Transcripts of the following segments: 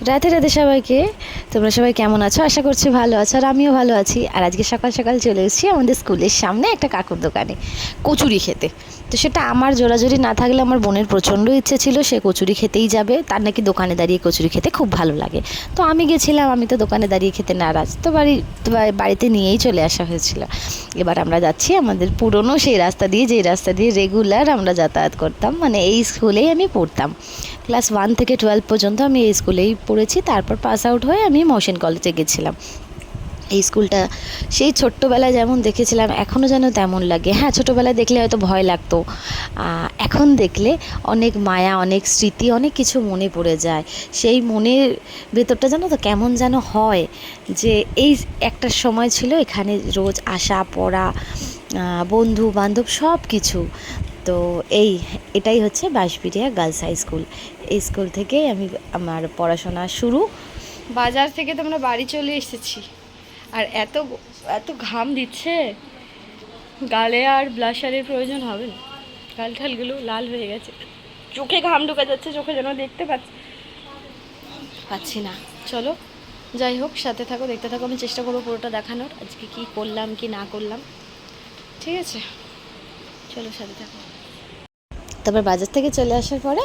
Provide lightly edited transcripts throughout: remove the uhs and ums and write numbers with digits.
রাধে রাধে সবাইকে। তোমরা সবাই কেমন আছো? আশা করছি ভালো আছো, আর আমিও ভালো আছি। আর আজকে সকাল সকাল চলে এসেছি আমাদের স্কুলের সামনে একটা কাকুর দোকানে কচুরি খেতে। তো সেটা আমার জোরাজোরি না থাকলে আমার বোনের প্রচণ্ড ইচ্ছে ছিল সে কচুরি খেতেই যাবে, তার নাকি দোকানে দাঁড়িয়ে কচুরি খেতে খুব ভালো লাগে। তো আমি গেছিলাম, আমি তো দোকানে দাঁড়িয়ে খেতে নারাজ, তো বাড়িতে নিয়েই চলে আসা হয়েছিল। এবার আমরা যাচ্ছি আমাদের পুরনো সেই রাস্তা দিয়ে, যেই রাস্তা দিয়ে রেগুলার আমরা যাতায়াত করতাম, মানে এই স্কুলেই আমি পড়তাম। ক্লাস 1 থেকে 12 পর্যন্ত আমি এই স্কুলেই পড়েছি। তারপর পাস আউট হয়ে আমি মহসিন কলেজে গেছিলাম। এই স্কুলটা সেই ছোট্টবেলায় যেমন দেখেছিলাম এখনও যেন তেমন লাগে। হ্যাঁ, ছোটোবেলায় দেখলে হয়তো ভয় লাগতো, এখন দেখলে অনেক মায়া, অনেক স্মৃতি, অনেক কিছু মনে পড়ে যায়। সেই মনের ভেতরটা জানো তো কেমন যেন হয় যে এই একটা সময় ছিল এখানে রোজ আসা পড়া, বন্ধু বান্ধব সব কিছু। তো এটাই হচ্ছে বাঁশবেড়িয়া গার্লস হাই স্কুল। এই স্কুল থেকেই আমার পড়াশোনা শুরু। বাজার থেকে তো আমরা বাড়ি চলে এসেছি, আর এত এত ঘাম দিচ্ছে, গালে আর ব্লাশারের প্রয়োজন হবে না। গাল ঠালগুলো লাল হয়ে গেছে, চোখে ঘাম ঢুকে যাচ্ছে, চোখে যেন দেখতে পাচ্ছি না। চলো যাই হোক, সাথে থাকো, দেখতে থাকো। আমি চেষ্টা করবো পুরোটা দেখানোর, আজকে কি করলাম কি না করলাম। ঠিক আছে, চলো সাথে থাকো। তারপর বাজার থেকে চলে আসার পরে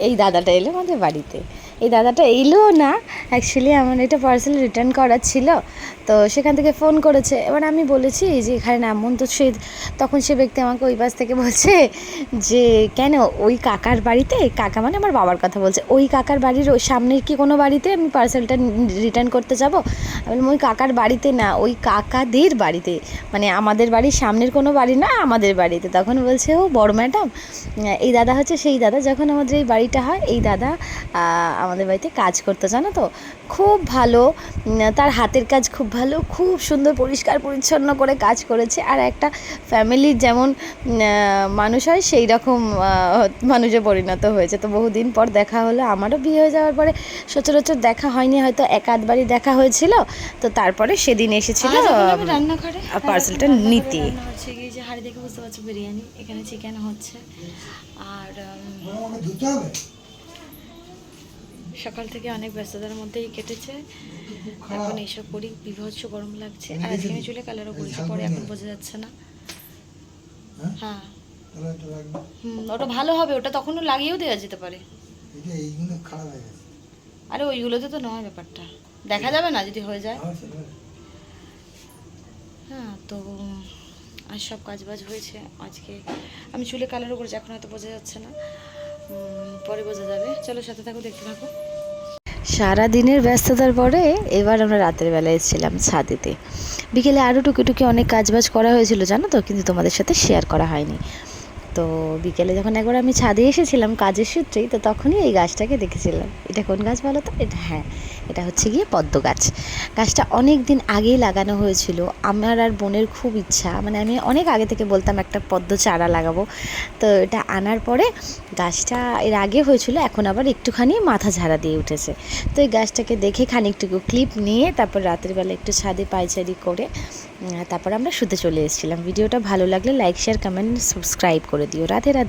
এই দাদাটা এলো আমাদের বাড়িতে। এই দাদাটা এলো না, অ্যাকচুয়ালি আমার এটা পার্সেল রিটার্ন করার ছিল, তো সেখান থেকে ফোন করেছে। এবার আমি বলেছি যে এখানে নামুন, তো তখন সে ব্যক্তি আমাকে ওই পাশ থেকে বলছে যে কেন ওই কাকার বাড়িতে, কাকা মানে আমার বাবার কথা বলছে, ওই কাকার বাড়ির ওই সামনের কি কোনো বাড়িতে আমি পার্সেলটা রিটার্ন করতে যাব? আমি বললাম ওই কাকার বাড়িতে না, ওই কাকাদের বাড়িতে, মানে আমাদের বাড়ির সামনের কোনো বাড়ি না, আমাদের বাড়িতে। তখন বলছে ও বড় ম্যাডাম, এই দাদা হচ্ছে সেই দাদা যখন আমাদের এই বাড়িটা হয়, এই দাদা আমাদের বাড়িতে কাজ করতে, জানো তো, খুব ভালো, তার হাতের কাজ খুব ভালো, খুব সুন্দর পরিষ্কার পরিচ্ছন্ন করে কাজ করেছে। আর একটা ফ্যামিলির যেমন মানুষ হয় সেই রকম মানুষে পরিণত হয়েছে। তো বহুদিন পর দেখা হলো, আমারও বিয়ে হয়ে যাওয়ার পরে সচরাচর দেখা হয়নি, হয়তো এক আধবারই দেখা হয়েছিল। তো তারপরে সেদিন এসেছিল রান্নাঘরে পার্সেলটা নিতে। হচ্ছে কি যে হাড়ি দেখে বুঝতে পারছো বিরিয়ানি, এখানে চিকেন হচ্ছে। আর সকাল থেকে অনেক ব্যস্ততার মধ্যেই কেটেছে, এখন এইসব করি। বিভৎস গরম লাগছে, আর আজকে আমি চুলে কালারও করেছি, পরে এখন বোঝা যাচ্ছে না। হ্যাঁ, ওটা ভালো হবে, ওটা তখনও লাগিয়েও দেওয়া যেতে পারে। আরে ওইগুলোতে তো নয়, ব্যাপারটা দেখা যাবে না যদি হয়ে যায়। হ্যাঁ, তো আর সব কাজবাজ হয়েছে আজকে। আমি চুলে কালারও করেছি, এখন হয়তো বোঝা যাচ্ছে না, পরে বোঝা যাবে। চলো সাথে থাকো, দেখতে থাকো। সারা দিনের ব্যস্ততার পরে এবার আমরা রাতের বেলা এসেছিলাম ছাদেতে। বিকেলে আরও টুকি অনেক কাজবাজ করা হয়েছিল, জানো তো, কিন্তু তোমাদের সাথে শেয়ার করা হয়নি। তো বিকেলে যখন একবার আমি ছাদে এসেছিলাম কাজের সূত্রেই, তো তখনই এই গাছটাকে দেখেছিলাম। এটা কোন গাছ বলো তো? এটা হচ্ছে গিয়ে পদ্ম গাছ। গাছটা অনেক দিন আগেই লাগানো হয়েছিল। আমার আর বোনের খুব ইচ্ছা, মানে আমি অনেক আগে থেকে বলতাম একটা পদ্ম চারা লাগাবো। তো এটা আনার পরে গাছটা এর আগে হয়েছিল, এখন আবার একটুখানি মাথা ঝাড়া দিয়ে উঠেছে। তো এই গাছটাকে দেখে খানিকটুকু ক্লিপ নিয়ে তারপর রাতের বেলা একটু ছাদে পায়চারি করে তারপর আমরা শুতে চলে এসেছিলাম। ভিডিওটা ভালো লাগলে লাইক শেয়ার কমেন্ট সাবস্ক্রাইব করে দিও। রাধে রাধে।